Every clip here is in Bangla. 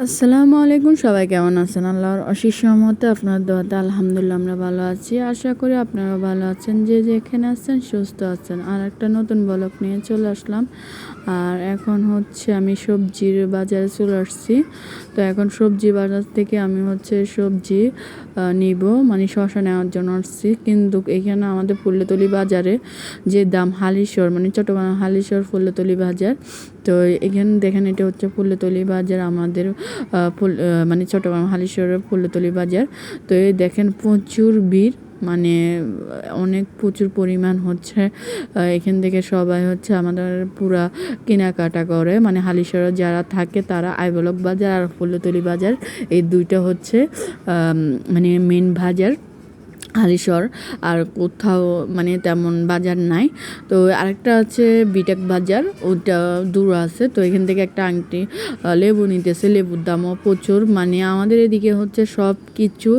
আসসালামু আলাইকুম, সবাই কেমন আছেন? আল্লাহর অশেষ রহমতে আপনার দোয়াতে আলহামদুলিল্লাহ আমরা ভালো আছি। আশা করি আপনারাও ভালো আছেন, যে যেখানে আছেন সুস্থ আছেন। আর একটা নতুন ব্লগ নিয়ে চলে আসলাম। আর এখন হচ্ছে আমি সবজির বাজারে চলে আসছি। তো এখন সবজি বাজার থেকে আমি হচ্ছে সবজি নিব, মানে শসা নেওয়ার জন্য আসছি। কিন্তু এখানে আমাদের ফুলতলি বাজারে যে দাম, হালিশহর মানে চট্টগ্রাম হালিশহর ফুলতলি বাজার। তো এখানে দেখেন, এটা হচ্ছে ফুলতলি বাজার আমাদের মানে চট্টগ্রাম হালিশহরের ফুলতলি বাজার। তো এই দেখেন প্রচুর ভিড়, মানে অনেক প্রচুর পরিমাণ হচ্ছে। এখান থেকে সবাই হচ্ছে আমাদের পুরা কেনাকাটা করে, মানে হালিশহরে যারা থাকে তারা আইবলক বাজার আর ফুলতলি বাজার, এই দুইটা হচ্ছে মানে মেন বাজার হালিশহর। আর কোথাও মানে তেমন বাজার নাই। তো আরেকটা আছে বিটেক বাজার, ওটা দূর আছে। তো এখান থেকে একটা আংটি লেবু নিতেছে, লেবুর দামও প্রচুর, মানে আমাদের এদিকে হচ্ছে সব কিছু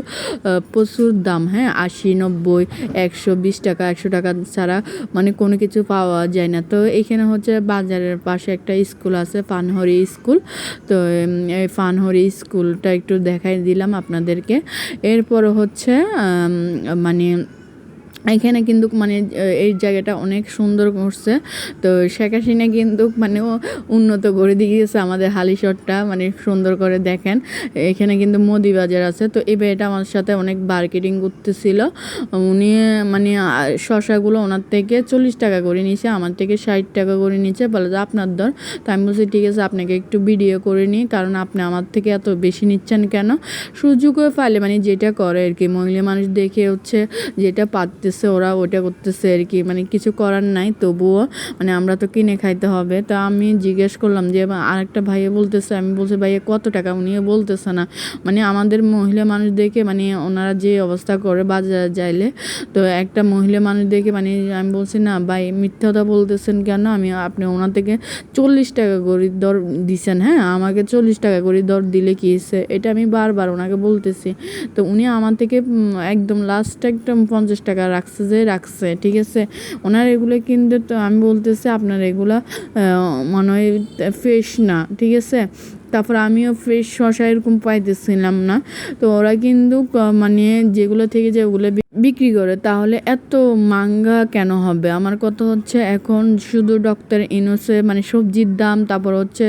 প্রচুর দাম। হ্যাঁ, 80, 90, 120 টাকা, 100 টাকা ছাড়া মানে কোনো কিছু পাওয়া যায় না। তো এখানে হচ্ছে বাজারের পাশে একটা স্কুল আছে, ফানহরি স্কুল। তো এই ফানহরি স্কুলটা একটু দেখাই দিলাম আপনাদেরকে। এরপর হচ্ছে মানে এখানে কিন্তু মানে এই জায়গাটা অনেক সুন্দর করছে। তো শেখ হাসিনা কিন্তু মানে উন্নত করে দিয়েছে আমাদের হালিশহরটা, মানে সুন্দর করে দেখেন। এখানে কিন্তু মোদি বাজার আছে। তো এই ভাইটা আমার সাথে অনেক মার্কেটিং করতেছিল। উনি মানে শশাগুলো ওনার থেকে 40 টাকা করে নিয়েছে, আমার থেকে 60 টাকা করে নিয়েছে, বলে যে আপনার দর। তো আমি বলছি ঠিক আছে, আপনাকে একটু ভিডিও করে নিই, কারণ আপনি আমার থেকে এত বেশি নিচ্ছেন কেন। সুযোগও পাইলে মানে যেটা করে আর কি, মহিলা মানুষ দেখে হচ্ছে যেটা পারতেছে ওরা ওটা করতেছে আর কি, মানে কিছু করার নাই। তবুও মানে আমরা তো কিনে খাইতে হবে। তো আমি জিজ্ঞেস করলাম যে আরেকটা ভাইয়া বলতেছে, আমি বলছি ভাইয়া কত টাকা, উনিও বলতেছে না। মানে আমাদের মহিলা মানুষ দেখে মানে ওনারা যে অবস্থা করে বাজারে যাইলে, তো একটা মহিলা মানুষ দেখে মানে আমি বলছি না ভাই, মিথ্যা কথা বলতেছেন কেন। আপনি ওনার থেকে 40 টাকা করে দর দিছেন, হ্যাঁ আমাকে 40 টাকা করে দর দিলে কি হয়েছে, এটা আমি বারবার ওনাকে বলতেছি। তো উনি আমার থেকে একদম লাস্ট একদম 50 টাকা রাখছে, ঠিক আছে। ওনার এগুলো কিন্তু, তো আমি বলতেছি আপনার এগুলা মনে হয় ফ্রেশ না, ঠিক আছে। তারপর আমিও ফ্রেশ শসা এরকম পাইতেছিলাম না। তো ওরা কিন্তু মানে যেগুলো থেকে যেগুলো বিক্রি করে, তাহলে এত মাঙ্গা কেন হবে? আমার কথা হচ্ছে এখন শুধু ডক্টর ইউনূসে মানে সবজির দাম, তারপর হচ্ছে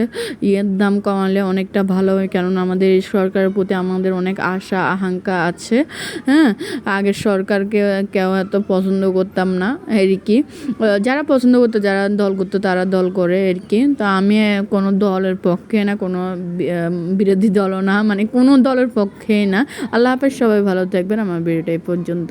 দাম কমালে অনেকটা ভালো হয়, কেননা আমাদের এই সরকারের প্রতি আমাদের অনেক আশা আকাঙ্ক্ষা আছে। হ্যাঁ, আগের সরকারকে কেউ এত পছন্দ করতাম না আর কি। যারা পছন্দ করতো, যারা দল করতো তারা দল করে আর কি। তো আমি কোনো দলের পক্ষে না, কোনো বিরোধী দলও না, মানে কোনো দলের পক্ষে না। আল্লাহ হাফেজ, সবাই ভালো থাকবেন। আমার ভিডিওটা এই পর্যন্ত।